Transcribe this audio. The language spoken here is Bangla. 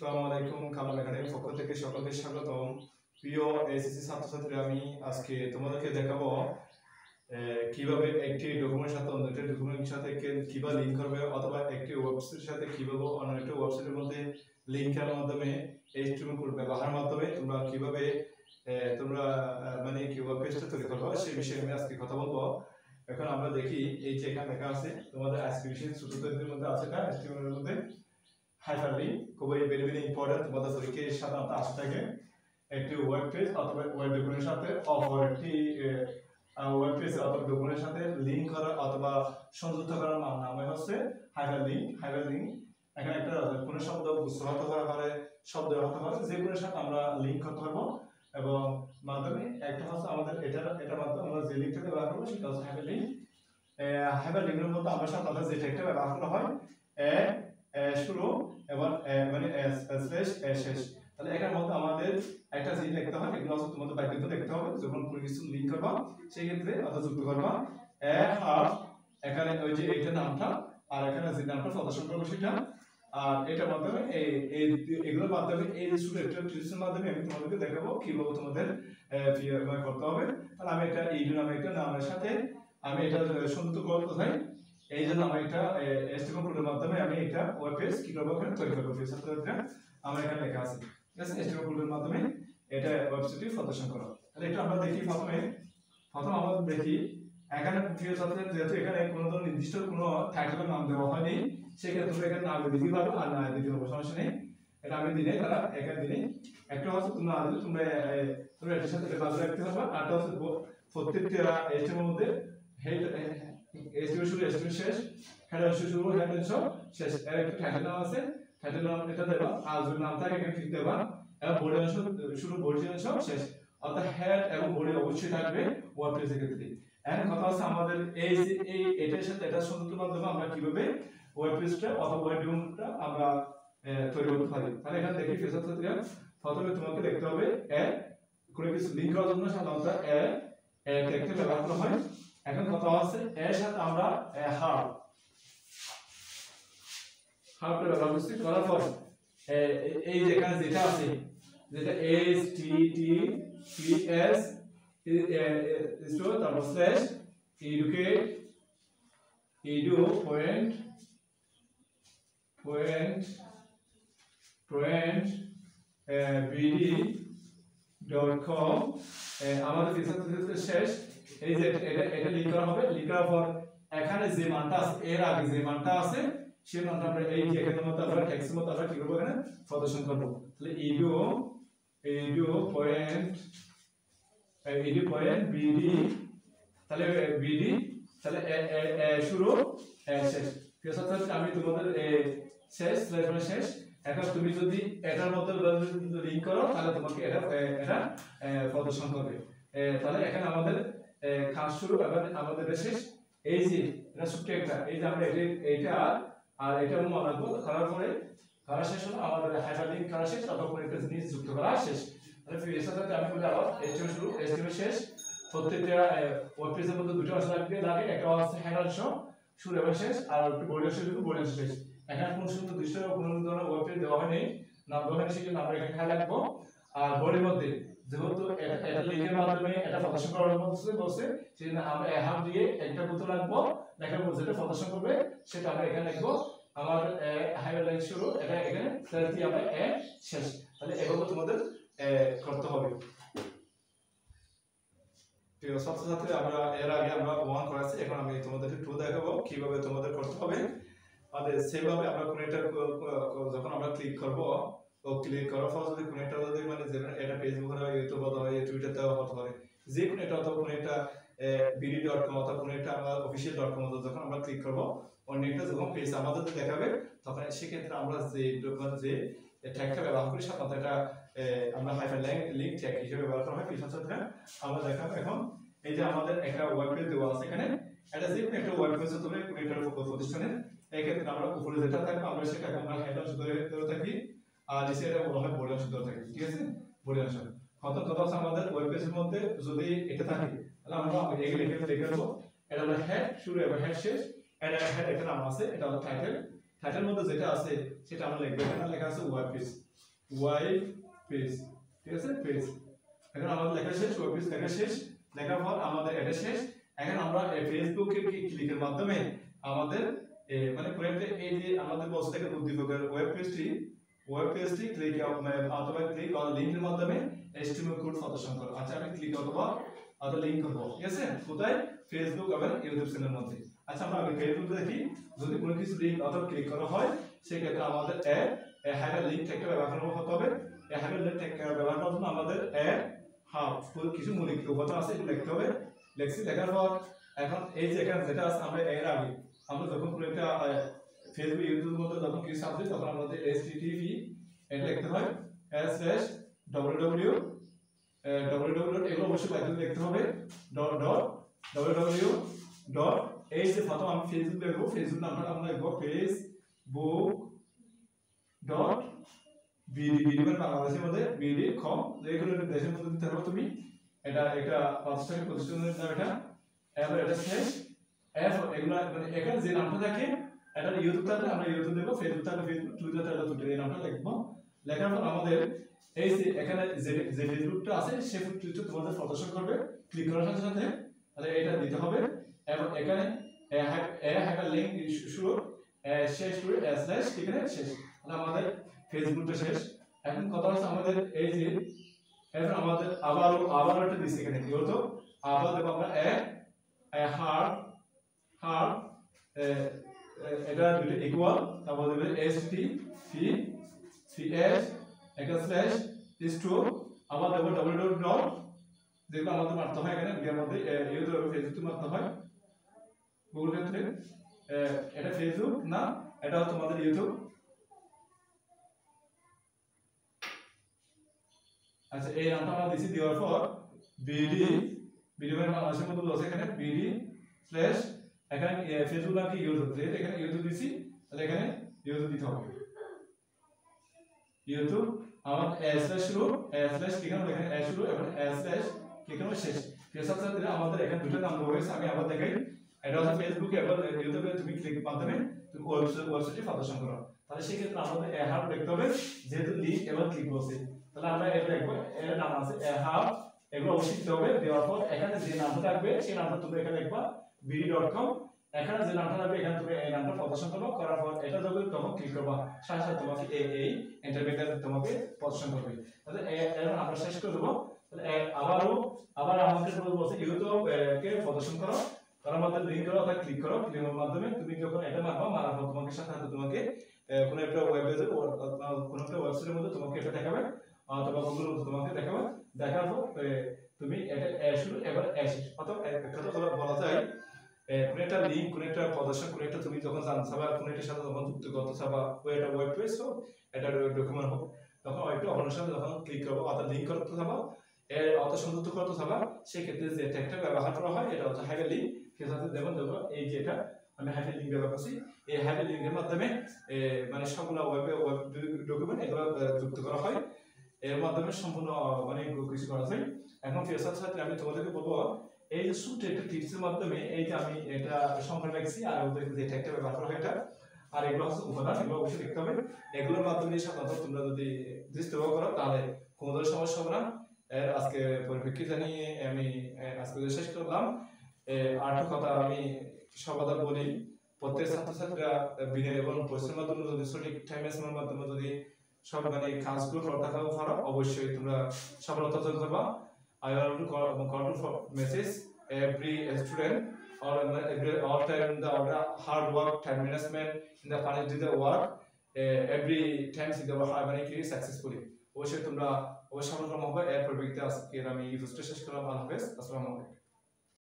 আসসালামু আলাইকুম। কালাম একাডেমির পক্ষ থেকে সকলকে স্বাগতম। প্রিয় এসএসসি ছাত্রছাত্রীরা, আমি আজকে তোমাদেরকে দেখাবো কিভাবে একটি ডকুমেন্টের সাথে অন্য একটি ডকুমেন্টের সাথে কিভাবে লিংক করবে, অথবা একটি ওয়েবসাইটের সাথে কিভাবে অন্য একটি ওয়েবসাইটের মধ্যে লিংকের মাধ্যমে এইচটিএমএল কোড ব্যবহারের মাধ্যমে তোমরা কিভাবে মানে কি ওয়েব পেজটা তৈরি করবে সেই বিষয়ে আমি আজকে কথা বলবো। এখন আমরা দেখি, এই যে এখানে লেখা আছে তোমাদের আজকে বিষয় ছোটদের মধ্যে আছে না, এইচটিএমএল এর মধ্যে হাইপারলিংক খুবই ভেরি ভেরি ইম্পর্টেন্ট। তোমাদের পরীক্ষায় সাধারণত আসে থাকে একটি ওয়েব পেজ অথবা ওয়েব ডকুমেন্টের সাথে অপর একটি ওয়েব পেজ অথবা ডকুমেন্টের সাথে লিংক করা অথবা সংযুক্ত করার নাম হচ্ছে হাইপারলিংক। হাইপারলিংক এখানে একটা কোনো শব্দ বুঝতে হতে পারে, শব্দ হতে পারে, যে কোনো সাথে আমরা লিংক করতে পারবো এবং মাধ্যমে একটা হচ্ছে আমাদের এটা মাধ্যমে আমরা যে লিংকটা ব্যবহার করবো সেটা হচ্ছে হাইপারলিংক। হাইপারলিংকের মধ্যে আমরা সাধারণত যে ট্যাগটা ব্যবহার করা হয় শুরু এবং মানে স্ল্যাশ শেষ। তাহলে এটার মধ্যে আমাদের একটা জিনিস লিখতে হয়, এগুলো হচ্ছে তোমাদের বাক্যতে লিখতে হবে যখন কোনো কিছু লিংক করবা সেই ক্ষেত্রে অথবা যুক্ত করবা। এখানে ওই যে এইটা নামটা আর এখানে যে নামটা প্রদর্শন করবো সেটা, আর এটার মাধ্যমে এগুলোর মাধ্যমে এই স্টুডেন্টের মাধ্যমে আমি তোমাদেরকে দেখাবো কিভাবে তোমাদের করতে হবে। তাহলে আমি এটা এই নামে একটা নামের সাথে আমি এটা সংযুক্ত করতে কোথায়, এই জন্য আমি এটা এইচটিএমএল কোডের মাধ্যমে আমি এটা ওয়েব পেজ কিভাবে করে তৈরি করব ছাত্রছাত্রীরা আমার এখানে লেখা আছে, ঠিক আছে। এইচটিএমএল কোডের মাধ্যমে এটা ওয়েবসাইটে প্রদর্শন করা। তাহলে এটা আমরা দেখি প্রথম আমরা দেখি এখানে প্রিয় ছাত্রছাত্রী, যেহেতু এখানে কোনো ধরনের নির্দিষ্ট কোনো টাইটেলের নাম দেওয়া হয়নি সেক্ষেত্রে তোমরা এখানে নাম দিতে পারো আর না দিতে পারো, সমস্যা নেই। এটা আমি দিনে তারা এখানে দিনে একটা হচ্ছে তোমরা আদলে তোমরা এটার সাথে বাদ রাখতে পারবা, আরটা হচ্ছে প্রত্যেকটা এইচটিএমএল মধ্যে হেড এইচটিএমএল শুরু এইচটিএমএল শেষ, হেডার শুরু হেডার শেষ, এর একটা টাইটেল নাম আছে, টাইটেল নাম এটা দেবা, আর যদি নাম থাকে এখানে ঠিক দেবা, এবং বডি অংশ শুরু বডি অংশ শেষ, অর্থাৎ হেড এবং বডি অবশ্যই থাকবে ওয়ার্ড পেজের ক্ষেত্রে। এখন কথা হচ্ছে আমাদের এই যে এটার সাথে এটা সংযুক্ত মাধ্যমে আমরা কিভাবে ওয়েব পেজটা অথবা ওয়েব ডকুমেন্টটা আমরা তৈরি করতে পারি। তাহলে এখানে দেখি ছাত্রছাত্রীরা, প্রথমে তোমাকে দেখতে হবে কোনো কিছু লিংক করার জন্য সাধারণত ট্যাগটা ব্যবহার করা হয়। এখন কথা হচ্ছে এর সাথে আমরা হার্ডটা ব্যবহার করছি, করার পর এই যে এখানে যেটা আছে, যেটা https তারপর slash educate edu point bd.com আমাদের ফিচার শেষ। এই যে এটা লিংক করা হবে, লিংক করার পর এখানে যে মানটা আছে এর আগে যে মানটা আছে সেই মানটা আমরা এই যে এখানের মধ্যে আমরা টেক্সটের মধ্যে আমরা কি করব, এখানে প্রদর্শন করব। তাহলে edu point bd, তাহলে bd, তাহলে শুরু শেষ। ঠিক আছে, আমি তোমাদের শেষ স্লাইড মানে শেষ। এখন তুমি যদি এটার মধ্যে লিংক করো তাহলে তোমাকে এটা প্রদর্শন করবে। তাহলে এখানে আমাদের কাজ শুরু এবং আমাদের শেষ। এই যে এটা ছোট্ট একটা, এই যে আমরা এটা আর এটা মানাবো করার পরে করা শেষ হলো, আমাদের হাইপারলিংক করা শেষ, তারপর একটা জিনিস যুক্ত করা শেষ। তাহলে এর সাথে আমি বলি আবার এইচটিএমএল শুরু এইচটিএমএল শেষ। প্রত্যেকটা ওয়েব পেজের মধ্যে দুটো অংশ লাগে, একটা হচ্ছে হেডার অংশ শুরু এবং শেষ, আর বডি অংশ শুরু বডি অংশ শেষ। এখানে কোন সুন্দর দৃশ্য কোন ধরনের ওয়েব পেজ দেওয়া হয়নি, নাম দেওয়া হয়নি, সেজন্য আমরা এখানে খেয়াল রাখবো। আর বডির মধ্যে যেহেতু এটা লিংকের মাধ্যমে এটা প্রদর্শন করার বলছে সেজন্য আমরা হ্যাভ দিয়ে একটা বোতল রাখবো, লেখার পর যেটা প্রদর্শন করবে সেটা আমরা এখানে লিখবো। আমার হাইপারলিংক শুরু, এটা এখানে স্ল্যাশ দিয়ে আমরা শেষ। তাহলে এভাবে তোমাদের করতে হবে। প্রিয় ছাত্রছাত্রী, আমরা এর আগে আমরা 1 করেছি, এখন আমি তোমাদেরকে 2 দেখাবো কিভাবে তোমাদের করতে হবে। আমাদের সেভাবে আমরা কোন একটা যখন আমরা ক্লিক করব, তো ক্লিক করার পর যদি কোন একটা মানে যেমন এটা ফেসবুক হয়, ইউটিউব হয়, টুইটার দেওয়া হতে পারে, যে কোনো একটা অথবা কোন একটা bd.com অথবা কোন একটা আমরা official.com যখন আমরা ক্লিক করব, অন্য একটা যখন পেজ আমাদের দেখাবে, তখন সেক্ষেত্রে আমরা যে ট্যাগটা ব্যবহার করি সাধারণত এটা আমরা হাইপারলিংক ট্যাগ হিসেবে ব্যবহার করা হয়। ছাত্রছাত্রীরা আমরা দেখাবো এখন এই যে আমাদের একটা ওয়েব পেজ দেওয়া আছে, এখানে এটা যে কোনো একটা ওয়েব পেজ তুমি কোনো একটা প্রতিষ্ঠানের, এই ক্ষেত্রে আমরা উপরে যেটা থাকবে আমরা সেটাকে আমরা হেডার ধরে থাকি, আর নিচে এটা বলা হয় বডি অংশ ধরে থাকি, ঠিক আছে। বডি অংশ কথা হচ্ছে আমাদের ওয়েব পেজের মধ্যে যদি এটা থাকে তাহলে আমরা এগুলো লিখে দেবো, এটা হলো হেড শুরু এবং হেড শেষ, এটা হেড একটা নাম আছে, এটা হলো টাইটেল, টাইটেলের মধ্যে যেটা আছে সেটা আমরা লিখবো, এখানে লেখা আছে ওয়েব পেজ। ওয়েব পেজ, ঠিক আছে পেজ। এখন আমাদের লেখা শেষ, ওয়েব পেজ লেখা শেষ, লেখার পর আমাদের এটা শেষ। এখন আমরা ফেসবুকে ক্লিকের মাধ্যমে আমাদের মানে প্রয়োজনে এই যে আমাদের বলছে দেখেন উদ্দীপকের ওয়েব পেজটি ক্লিক অথবা ক্লিক অন লিংকের মাধ্যমে HTML কোড প্রদর্শন করো। আচ্ছা আমি ক্লিক অথবা লিংক করব, ঠিক আছে কোথায় ফেসবুক এবং ইউটিউব চ্যানেলের মধ্যে। আচ্ছা আমরা আগে ফেসবুকে দেখি, যদি কোনো কিছু লিংক অথবা ক্লিক করা হয় সেই ক্ষেত্রে আমাদের হাইপার লিংক ট্যাগটা ব্যবহার করতে হবে। এই হাইপার লিংক ট্যাগ ব্যবহার করার জন্য আমাদের কিছু মৌলিক উপাদান আছে এগুলো লিখতে হবে। লেখার পর এখন এই যে এখানে যেটা আছে আমরা এর আগে আমরা যখন কোনো একটা ফেসবুক ইউটিউবের মধ্যে যখন কিছু সার্চ করি তখন আমাদের http এটা লিখতে হয় /www এগুলো অবশ্যই বাইরে লিখতে হবে www এই যে প্রথম আমি ফেসবুক লিখবো, ফেসবুক নামটা আমরা লিখবো facebook.bd মানে বাংলাদেশের মধ্যে bd.com যেগুলো দেশের মধ্যে দিতে হবে তুমি। এটা একটা প্রাতিষ্ঠানিক প্রতিষ্ঠানের নাম এটা। এবার এটা শেষ, এরপর এগুলো মানে এখানে যে নামটা থাকে এটা ইউটিউব থাকলে আমরা ইউটিউব দেবো, ফেসবুক থাকলে ফেসবুক, টুইটার থাকলে টুইটার, এই নামটা লিখবো। লেখার পর আমাদের এই যে এখানে যে ফেসবুকটা আছে সেই ফেসবুকটা তোমাদের প্রদর্শন করবে ক্লিক করার সাথে সাথে, তাহলে এটা দিতে হবে। এবং এখানে একটা লিংক শুরু শেষ করে স্ল্যাশ এখানে শেষ, তাহলে আমাদের ফেসবুকটা শেষ। এখন কথা হচ্ছে আমাদের এই যে এখন আমাদের আবার একটা দিচ্ছি এখানে কি হতো, আবার দেবো আমরা হার্ড এটা দুটো ইকুয়াল, তারপর দেবে http একটা স্ল্যাশ /, আবার দেবো www যেগুলো আমাদের মারতে হয় এখানে এর মধ্যে ইউটিউব ফেসবুক মারতে হয় গুগল ক্ষেত্রে। এটা ফেসবুক না, এটা তোমাদের ইউটিউব। আচ্ছা এই নামটা আমরা দিছি, দেওয়ার পর bd মানে বাংলাদেশের মধ্যে আছে এখানে bd স্ল্যাশ এখানে ফেসবুক নাকি ইউটিউব, যেহেতু এখানে ইউটিউব দিছি তাহলে এখানে ইউটিউব দিতে হবে ইউটিউব। আমার স্ল্যাশ শুরু স্ল্যাশ এখানে শুরু এবং স্ল্যাশ এখানে শেষ। ফেসবুক সাথে আমাদের এখানে দুটো নাম রয়েছে, আমি আবার দেখাই। এটা হচ্ছে ফেসবুকে এবং ইউটিউবে তুমি ক্লিক মাধ্যমে তুমি ওয়েবসাইটে প্রদর্শন করো, তাহলে সেই ক্ষেত্রে আমাদের হাব লিখতে হবে যেহেতু লিংক এবং ক্লিক বলছে, তাহলে আমরা এটা লিখবো এর নাম আছে হাব, এগুলো অবশ্যই দিতে হবে। দেওয়ার পর এখানে যে নামটা থাকবে সেই নামটা তুমি এখানে লিখবা bd.com, এখানে যে নামটা থাকবে এখানে তুমি এই নামটা প্রদর্শন করবে, করার পর এটা যখন তখন ক্লিক করবা সাথে সাথে তোমাকে এই ইন্টারভিউটা তোমাকে প্রদর্শন করবে। তাহলে এখন আমরা শেষ করে দেবো। তাহলে আবার আমাদের বলছে ইউটিউব কে প্রদর্শন করো, তার মধ্যে লিংক করো অথবা ক্লিক করো, ক্লিকের মাধ্যমে তুমি যখন এটা মারবা মারার পর তোমাকে সাথে সাথে তোমাকে কোনো একটা ওয়েব পেজে কোনো একটা ওয়েবসাইটের মধ্যে তোমাকে এটা দেখাবে অথবা গুগলের মধ্যে তোমাকে দেখাবে। দেখার পর তুমি এটা শুরু এবার শেষ, অথবা একটা বলা যায় কোন একটা লিংক কোন একটা প্রদর্শন কোন একটা তুমি যখন জানতে চাবা কোন একটা সাথে যখন যুক্ত করতে চাবা এটা ওয়েব পেজ হোক এটা ডকুমেন্ট হোক, তখন একটা অন্যের সাথে যখন ক্লিক করবো অথবা লিংক করতে চাবা অত সংযুক্ত করতে চাবা, সেই ক্ষেত্রে যে ট্যাগটা ব্যবহার করা হয় এটা হচ্ছে হাইপার লিংক। যেমন দেখো এই যে এটা আমি হাইপার লিংক ব্যবহার করছি, এই হাইপার লিংকের মাধ্যমে মানে সবগুলো ওয়েব ডকুমেন্ট এগুলো যুক্ত করা হয়, এর মাধ্যমে সম্পূর্ণ মানে কিছু করা যায়। এখন ফেসবুক সাথে আমি তোমাদেরকে বলবো এই যে ছোট একটা টিপসের মাধ্যমে এই যে আমি এটা সংখ্যা লিখছি আর ওদেরকে যে ট্যাগটা ব্যবহার করা হয় এটা, আর এগুলো হচ্ছে উপাদান, এগুলো অবশ্যই লিখতে হবে। এগুলোর মাধ্যমে সাধারণত তোমরা যদি দৃষ্টিভঙ্গ করো তাহলে কোনো ধরনের সমস্যা হবে না। আজকে পরিপ্রেক্ষিত জানিয়ে আমি আজকে শেষ করলাম। আর কথা আমি সর্বদা বলি প্রত্যেক ছাত্রছাত্রীরা বিনা এবং পরিশ্রমের মাধ্যমে যদি সঠিক টাইম ম্যানেজমেন্টের মাধ্যমে যদি সব মানে কাজগুলো করতে পারো অবশ্যই তোমরা সফলতা অর্জন করবা। I want to call for message every student or all time the hard work, time management in the finish the work every time in the মানে কি successfully অবশ্যই তোমরা অবশ্যই সফল হবে। এর পরিপ্রেক্ষিতে আজকে আমি এই শেষ করলাম। আল্লাহ হাফেজ, আসসালামু আলাইকুম।